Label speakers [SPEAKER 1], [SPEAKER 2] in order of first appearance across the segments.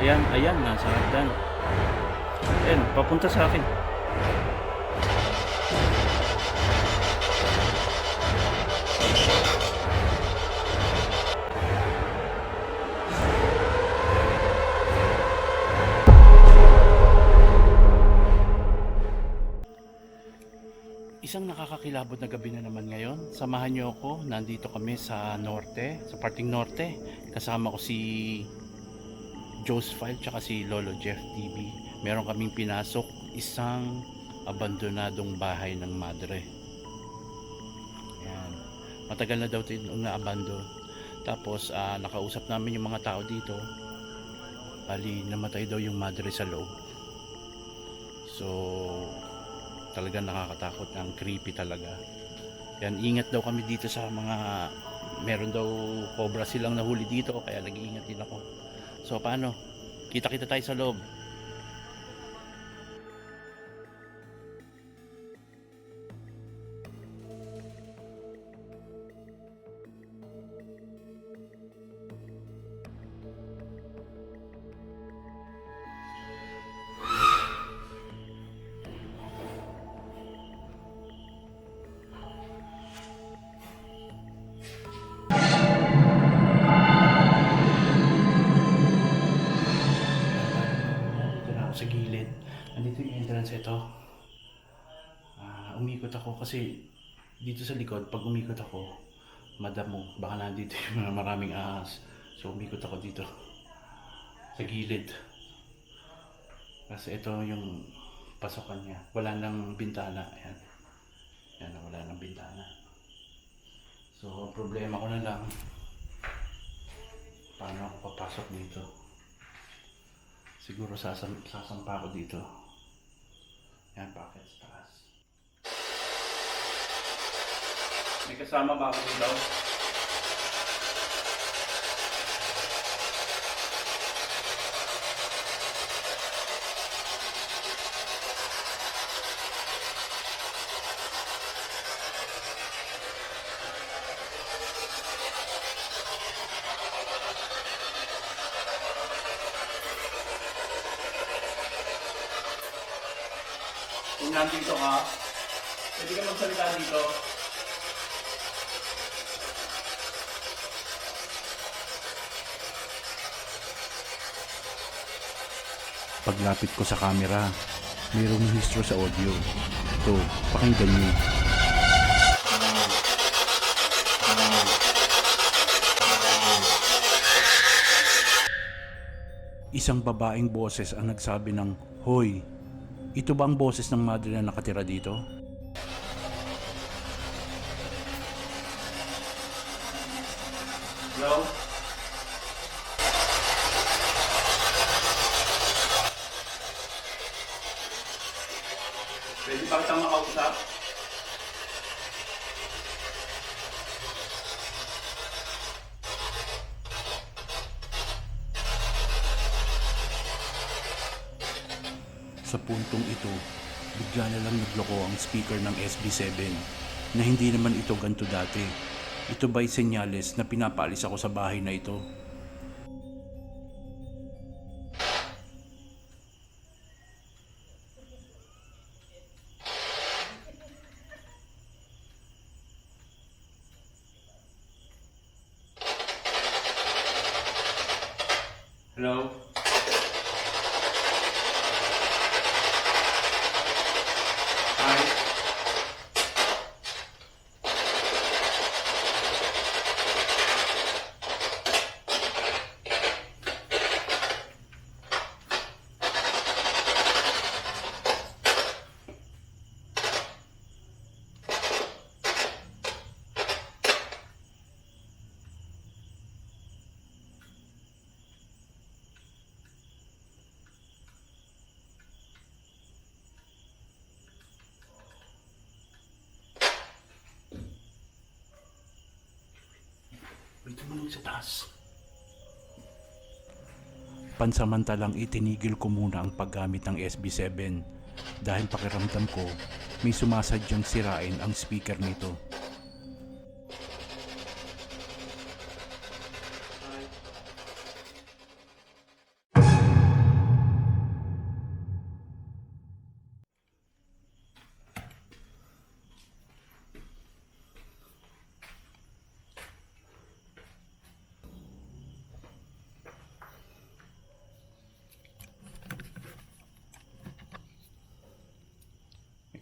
[SPEAKER 1] Ayan, ayan, nasa hagdan. Ayan, papunta sa akin. Isang nakakakilabot na gabi na naman ngayon. Samahan niyo ako. Nandito kami sa norte, sa parting norte. Kasama ko si Josephine tsaka si Lolo Jeff TV. Meron kaming pinasok isang abandonadong bahay ng madre. Ayan. Matagal na daw ito na-abandon. Tapos nakausap namin yung mga tao dito. Bali, namatay daw yung madre sa loob. So, talagang nakakatakot, ang creepy talaga. Yan, ingat daw kami dito sa mga, meron daw cobra silang nahuli dito, kaya nag-iingat din ako. So paano? Kita-kita tayo sa loob. Sa gilid. Andito yung entrance ito. Umikot ako kasi dito sa likod, pag umikot ako, madamo. Baka nandito yung mga maraming ahas. So umikot ako dito. Sa gilid. Kasi ito yung pasokan niya. Wala nang bintana. Ayan. Ayan, wala nang bintana. So problema ko na lang, paano ako papasok dito? Siguro sasampa ako dito. Yan, bakit sa taas. May kasama ba ako dito? Kung nandito ka, pwede ka magsalita dito. Paglapit ko sa camera, mayroong histro sa audio. Ito, pakinggan niyo. Isang babaeng boses ang nagsabi ng, "Hoy, ito ba ang boses ng madre na nakatira dito?" Hello? Pwede ba kitang makausap? Sa puntong ito, bigla na lang nagloko ang speaker ng SB7 na hindi naman ito ganito dati. Ito ba'y senyales na pinapaalis ako sa bahay na ito? Hello? Hi? May tumunog sa taas. Pansamantalang itinigil ko muna ang paggamit ng SB7 dahil pakiramdam ko may sumasadyang sirain ang speaker nito.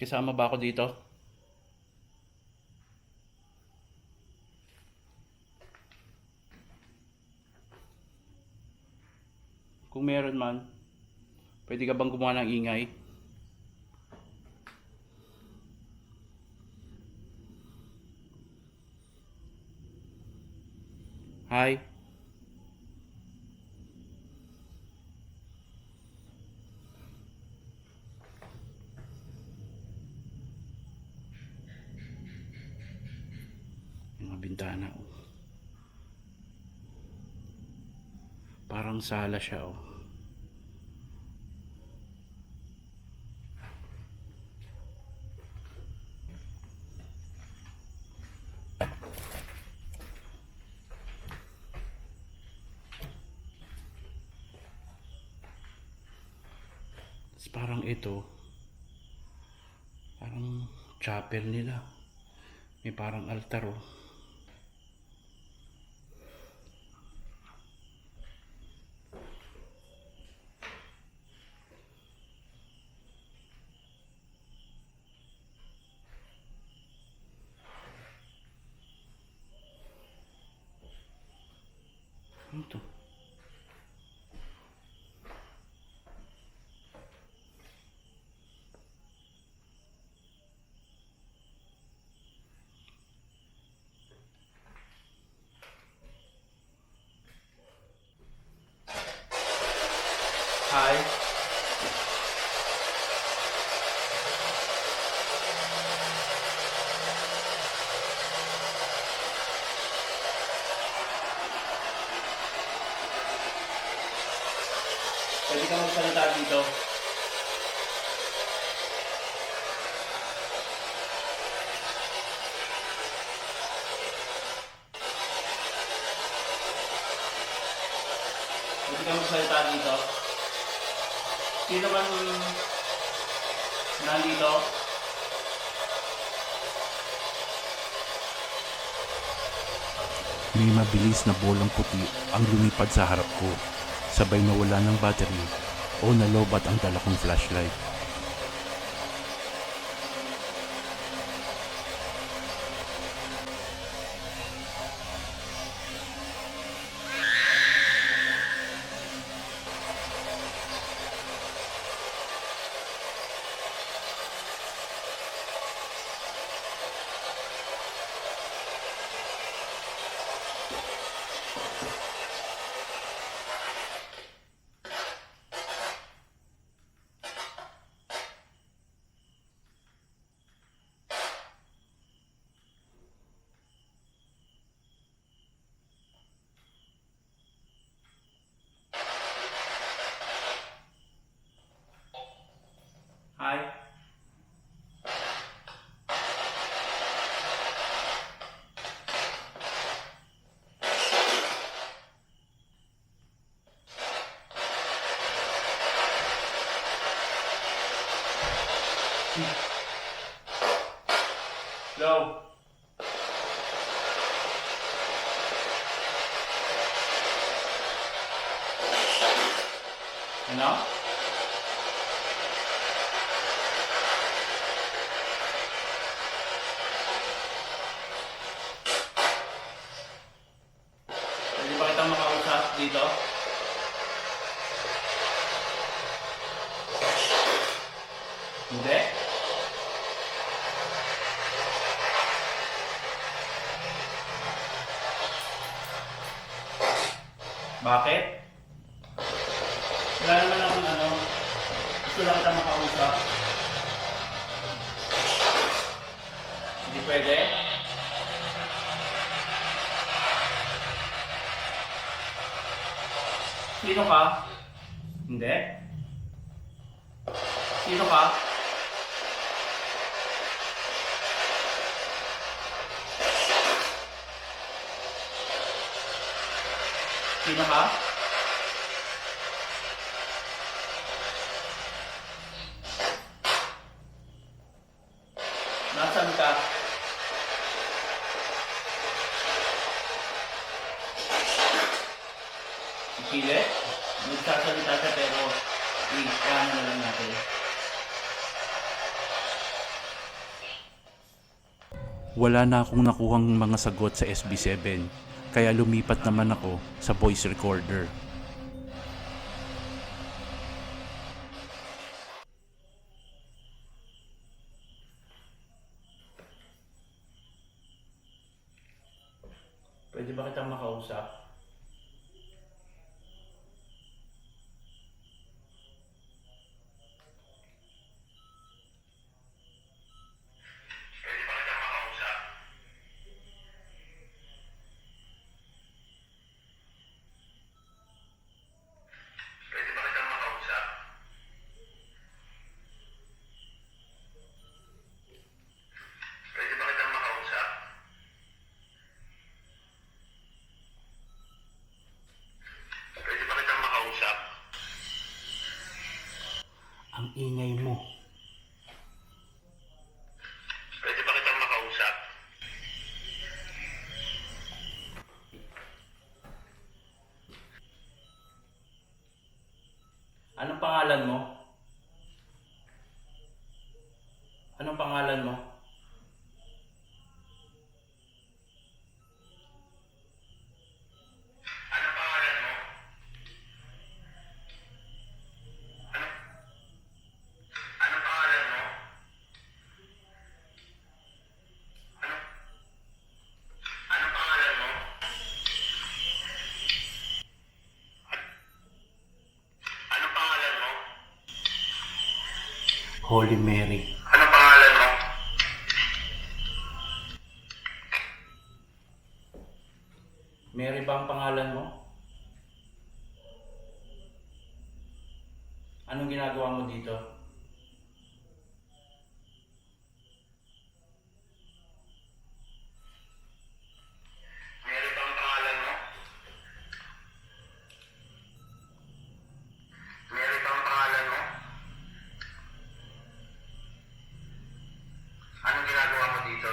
[SPEAKER 1] kasama ba ako dito? Kung meron man, pwede ka bang gumawa ng ingay? Hi. Yung mga bintana, oh. Parang sala siya, oh. Parang ito, parang chapel nila. May parang altar, oh. Ano to? Hi. Pwede ka magsalita dito. Pwede ka magsalita dito. Sino man nandito? May mabilis na bolang puti ang lumipad sa harap ko. Sabay nawala ng battery o nalobat ang dala kong flashlight. Hi. Go. Ano? Pwede ba kitang makausap dito? Hindi? Bakit? Wala naman akong ano. Gusto lang kita makausap. Hindi pwede? Sino ka? Hindi? Sino ka? Sino ka? Nasaan ka? Pili? Nagsasalita siya pero i-ano na lang natin. Wala na akong nakuhang mga sagot sa SB7, kaya lumipat naman ako sa voice recorder. Pwede ba kitang makausap? Ang ingay mo.
[SPEAKER 2] Pwede ba kitang makausap?
[SPEAKER 1] Anong pangalan mo? Anong pangalan mo?
[SPEAKER 2] Anong pangalan mo? Anong pangalan mo? Anong pangalan mo? Anong pangalan mo?
[SPEAKER 1] Holy Mary.
[SPEAKER 2] Anong pangalan mo?
[SPEAKER 1] Mary ba ang pangalan mo? Anong ginagawa mo dito?
[SPEAKER 2] Mary ba ang pangalan mo? Mary ba ang pangalan mo? Anong ginagawa mo dito?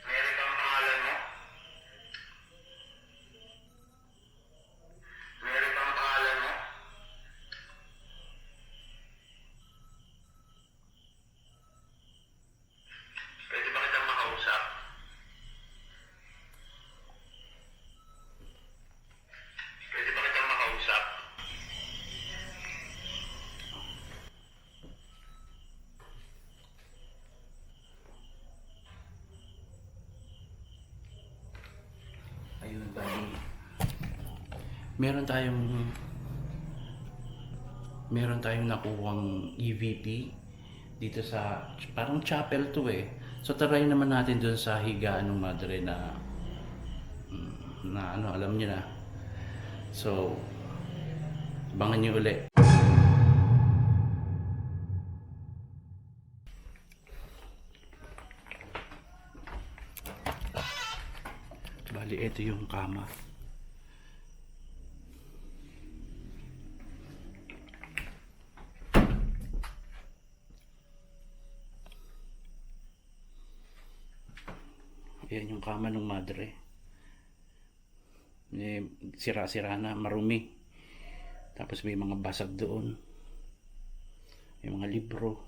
[SPEAKER 2] Mary ba ang pangalan mo? Mary ba ang pangalan mo? Pwede ba kitang makausap? Pwede ba kitang makausap?
[SPEAKER 1] Ayun, bali. Meron tayong nakuhang EVP dito sa parang chapel to eh. So try naman natin dun sa higaan ng madre na ano, alam niyo na. So abangan niyo ulit. Bali, ito yung kama. Ayan yung kama ng madre. Sira-sira na, marumi. Tapos may mga basag doon. May mga libro.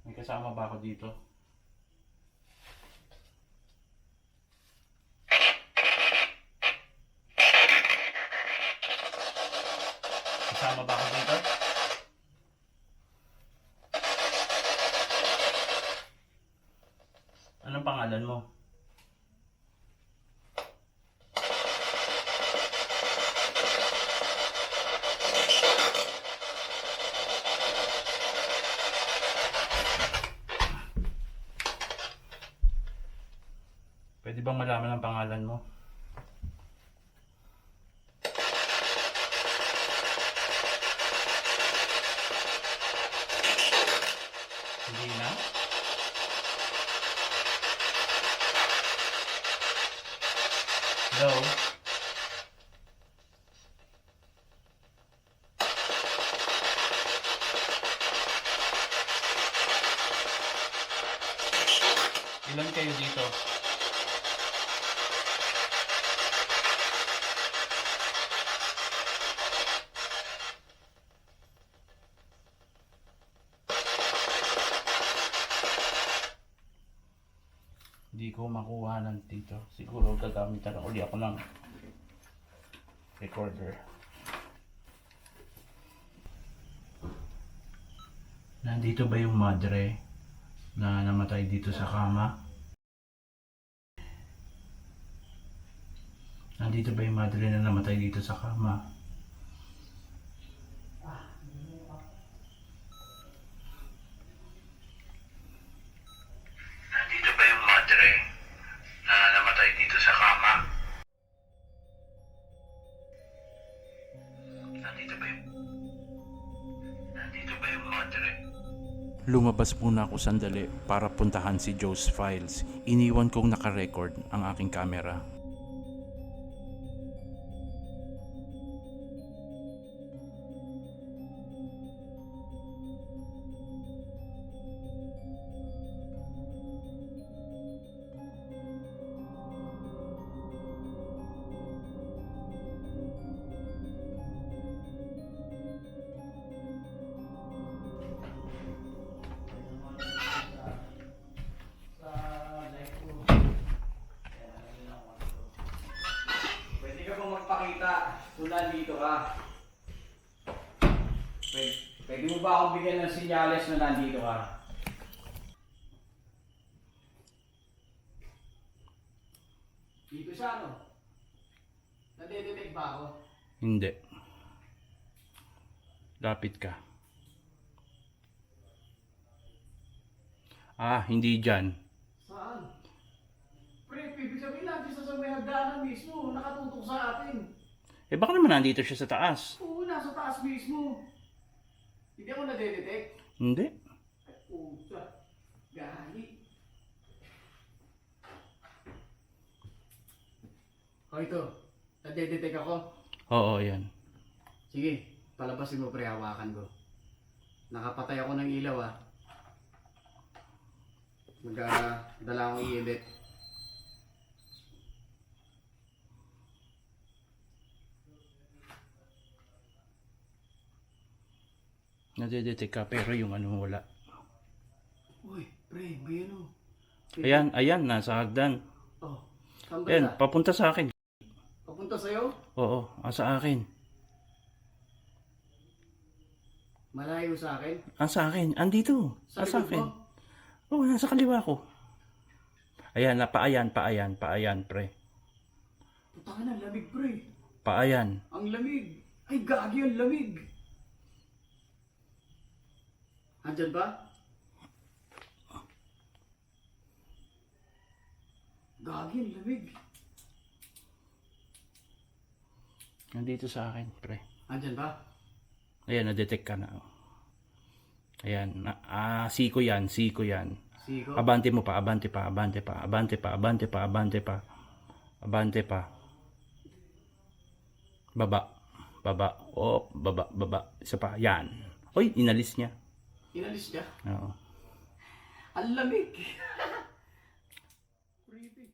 [SPEAKER 1] May kasama ba ako dito? Kasama ba ako dito? Anong pangalan mo? Pwede bang malaman ang pangalan mo? Hindi na? Hello? Ilan kayo dito? Hindi ko makuha ng dito. Siguro gagamitan uli ako ng recorder. Nandito ba yung madre na namatay dito sa kama? Nandito ba yung madre na namatay dito sa kama?
[SPEAKER 2] Nandito ba yung madre na namatay dito sa kama? Nandito ba yung madre?
[SPEAKER 1] Lumabas muna ako sandali para puntahan si Joe's Files. Iniwan kong nakarecord ang aking camera.
[SPEAKER 3] Pwede ka bang magpakita kung nandito ka? Pwede mo ba akong bigyan ng sinyales na nandito ka? Dito siya, ano? Nadedetect ba ako?
[SPEAKER 1] Hindi. Lapit ka. Hindi dyan.
[SPEAKER 3] Saan? Pre, ibig sabihin natin sa may hagdanan mismo, nakatutok sa atin.
[SPEAKER 1] Baka naman nandito siya sa taas.
[SPEAKER 3] Oo, nasa taas mismo. Hindi ako nadedetect.
[SPEAKER 1] Hindi.
[SPEAKER 3] Ay, puta. Gali. O ito, nadedetect ako.
[SPEAKER 1] Oo, yan.
[SPEAKER 3] Sige, palabasin mo pre, hawakan ko. Nakapatay ako ng ilaw Magdala akong i-edit.
[SPEAKER 1] Nadedetect ka pero yung ano wala.
[SPEAKER 3] Uy, pre, may ano.
[SPEAKER 1] Ayan, nasa hagdan.
[SPEAKER 3] Oh, saan ba
[SPEAKER 1] Ayan,
[SPEAKER 3] na?
[SPEAKER 1] papunta sa akin.
[SPEAKER 3] Papunta sa'yo?
[SPEAKER 1] Oo, sa akin.
[SPEAKER 3] Malayo sa akin?
[SPEAKER 1] Sa akin. Andito.
[SPEAKER 3] Sa
[SPEAKER 1] Sa
[SPEAKER 3] likod
[SPEAKER 1] akin.
[SPEAKER 3] mo?
[SPEAKER 1] Oo, nasa kaliwa ko. Ayan, paayan, pre.
[SPEAKER 3] Puta ka na, lamig pre.
[SPEAKER 1] Paayan.
[SPEAKER 3] Ang lamig. Ay, gagi ang lamig. Andyan ba? Gagi ang lamig.
[SPEAKER 1] Nandito sa akin, pre.
[SPEAKER 3] Andyan ba?
[SPEAKER 1] Ayan, na-detect ka na. Ayan, siko yan.
[SPEAKER 3] Siko?
[SPEAKER 1] Abante mo pa, abante pa. Baba. Baba. Isa pa, yan. Uy, inalis niya.
[SPEAKER 3] Inalis niya?
[SPEAKER 1] Oo.
[SPEAKER 3] Ang lamig. Creepy.